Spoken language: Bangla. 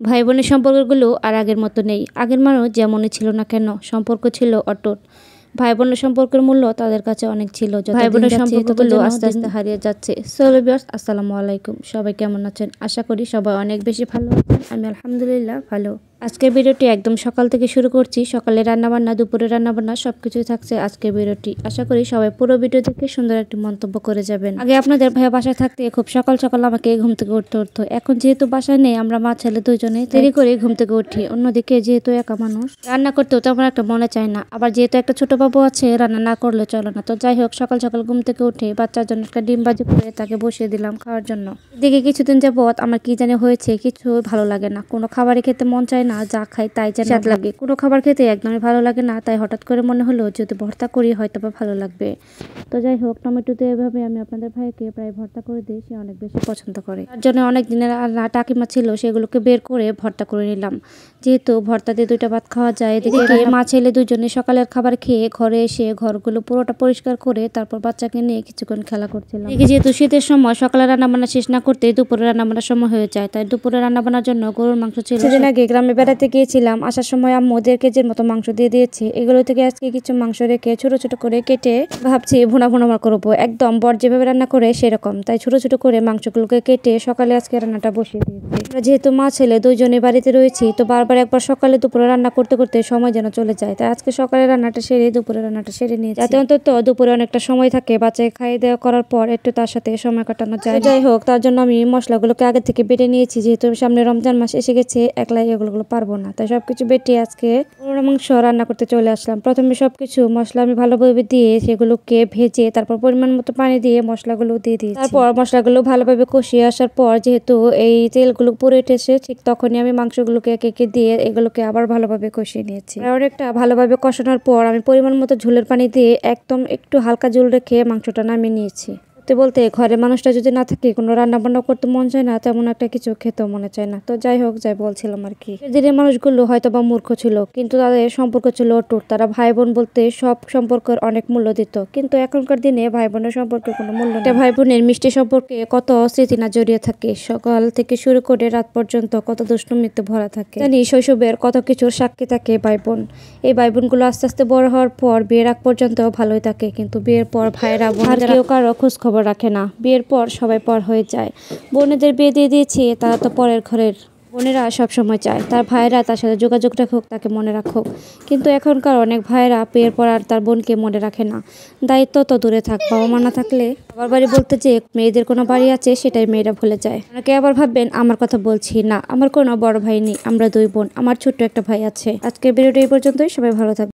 ভাই বোনের সম্পর্কগুলো আর আগের মতো নেই। আগের মানুষ যেমনই ছিল না কেন, সম্পর্ক ছিল অটুট। ভাই বোনের সম্পর্কের মূল্য তাদের কাছে অনেক ছিল। ভাই বোনের সম্পর্কগুলো আস্তে আস্তে হারিয়ে যাচ্ছে। সো ভিউয়ার্স, আসসালামু আলাইকুম। সবাই কেমন আছেন? আশা করি সবাই অনেক বেশি ভালো আছেন। আমি আলহামদুলিল্লাহ ভালো। আজকের ভিডিওটি একদম সকাল থেকে শুরু করছি। সকালে রান্নাবান্না, দুপুরে রান্নাবান্না সবকিছুই থাকছে আজকের ভিডিওটি। আশা করি সবাই পুরো ভিডিও দেখে সুন্দর একটি মন্তব্য করে যাবেন। আগে আপনাদের ভাইয়া বাসায় থাকতে খুব সকাল সকাল আমাকে ঘুম থেকে উঠতে হতো। এখন যেহেতু বাসায় নেই, আমরা মা ছেলে দুইজনে দেরি করে ঘুম থেকে উঠি। অন্যদিকে যেহেতু একা মানুষ, রান্না করতেও তেমন একটা মনে চায় না। আবার যেহেতু একটা ছোট বাবু আছে, রান্না না করলে চলে না। তো যাই হোক, সকাল সকাল ঘুম থেকে উঠে বাচ্চার জন্য একটা ডিম ভাজি করে তাকে বসিয়ে দিলাম খাওয়ার জন্য। এদিকে কিছুদিন যাবত আমার কি জানি হয়েছে, কিছু ভালো লাগে না। কোনো খাবারই খেতে মন চায় না, যা খাই তাই যেন স্বাদ লাগে। কোনো খাবার খেতে একদমই ভালো লাগে না। তাই হঠাৎ করে মনে হলো যদি ভর্তা করি হয়তো বা ভালো লাগবে। তো যাই হোক, টমেটো দিয়ে এভাবে আমি আপনাদের ভাইকে প্রায় ভর্তা করে দিই। সে অনেক বেশি পছন্দ করে। তার জন্য অনেক দিনের টাকিমা ছিল, সেগুলোকে বের করে ভর্তা করে নিলাম। যেহেতু ভর্তা দিয়ে দুইটা ভাত খাওয়া যায়। এদিকে মা ছেলে দুজনে সকালের খাবার খেয়ে ঘরে এসে ঘরগুলো পুরোটা পরিষ্কার করে তারপর বাচ্চাকে নিয়ে কিছুক্ষণ খেলা করছিলাম। যেহেতু শীতের সময় সকালে রান্নাবান্না শেষ না করতে দুপুরে রান্নাবান্নার সময় হয়ে যায়। তাই দুপুরে রান্নাবান্নার জন্য গরুর মাংস ছিল। সেদিন আগে গ্রামে বেড়াতে গিয়েছিলাম, আসার সময় আম্মু 1.5 কেজির মতো মাংস দিয়ে দিয়েছে। এগুলো থেকে আজকে কিছু মাংস রেখে ছোট ছোট করে কেটে ভাবছি ভুনা ভুনা করবো, একদম বর যেভাবে রান্না করে সেরকম। তাই ছোট ছোট করে মাংসগুলোকে কেটে সকালে আজকে রান্নাটা বসিয়ে দিয়েছি। যেহেতু মা ছেলে দুইজনে বাড়িতে রয়েছি, তো বারবার একবার সকালে দুপুরে রান্না করতে করতে সময় যেন চলে যায়। তাই আজকে সকালে রান্নাটা সেরে দুপুরে রান্নাটা সেরে নিয়েছি, যাতে অন্তত দুপুরে অনেকটা সময় থাকে। বাচ্চাকে খাইয়ে দেওয়া করার পর একটু তার সাথে সময় কাটানো যায়। যাই হোক, তার জন্য আমি মশলাগুলোকে আগে থেকে বেটে নিয়েছি। যেহেতু সামনে রমজান মাস এসে গেছে, একলাই এগুলো পারবো না। তাই সবকিছু বেটে আজকে গরুর মাংস রান্না করতে চলে আসলাম। প্রথমে সবকিছু মশলা আমি ভালোভাবে দিয়ে সেগুলোকে ভেজে তারপর পরিমাণ মতো পানি দিয়ে মশলাগুলো দিয়ে দিয়েছি। তারপর মশলাগুলো ভালোভাবে কষিয়ে আসার পর যেহেতু এই তেলগুলো পুড়ে উঠেছে, ঠিক তখনই আমি মাংসগুলোকে একে একে দিয়ে এগুলোকে আবার ভালোভাবে কষিয়ে নিয়েছি। অনেকটা ভালোভাবে কষানোর পর আমি পরিমাণ মতো ঝোলের পানি দিয়ে একদম একটু হালকা ঝোল রেখে মাংসটা নামিয়ে নিয়েছি। বলতে ঘরের মানুষটা যদি না থাকে, কোনো রান্না বান্না করতে মন চায় না, তেমন একটা কিছু খেতেও মনে চায় না। তো যাই হোক, যাই বলছিলাম আর কি, দিনের মানুষগুলো হয়তো বা মূর্খ ছিল, কিন্তু তাদের সম্পর্ক ছিল অটুট। তারা ভাই বোন বলতে সব সম্পর্কের অনেক মূল্য দিত। কিন্তু এখনকার দিনে ভাই বোনের সম্পর্কে কোনো মূল্য নেই। ভাই বোনের মিষ্টি সম্পর্কে কত স্মৃতি না জড়িয়ে থাকে। সকাল থেকে শুরু করে রাত পর্যন্ত কত দুষ্টুমিতে ভরা থাকে। জানি শৈশবের কত কিছুর সাক্ষী থাকে ভাই বোন। এই ভাই বোনগুলো আস্তে আস্তে বড় হওয়ার পর বিয়ের আগ পর্যন্ত ভালোই থাকে, কিন্তু বিয়ের পর ভাইরা বোন কেউ কারো খোঁজ খবর রাখে না। বিয়ের পর সবাই পর হয়ে যায়। বোনেদের বিয়ে দিয়ে দিয়েছি, তারা তো পরের ঘরের। বোনেরা সবসময় চায় তার ভাইরা তার সাথে যোগাযোগ রাখুক, তাকে মনে রাখুক। কিন্তু এখনকার অনেক ভাইরা বিয়ের পর আর তার বোনকে মনে রাখে না। দায়িত্ব তো দূরে থাক, বাবা মা না থাকলে বাবার বাড়ি বলতে যে মেয়েদের কোনো বাড়ি আছে সেটাই মেয়েরা ভুলে যায়। অনেকে আবার ভাববেন আমার কথা বলছি না, আমার কোনো বড় ভাই নেই, আমরা 2 বোন, আমার ছোট্ট একটা ভাই আছে। আজকে ভিডিওটা এই পর্যন্তই। সবাই ভালো থাকবেন।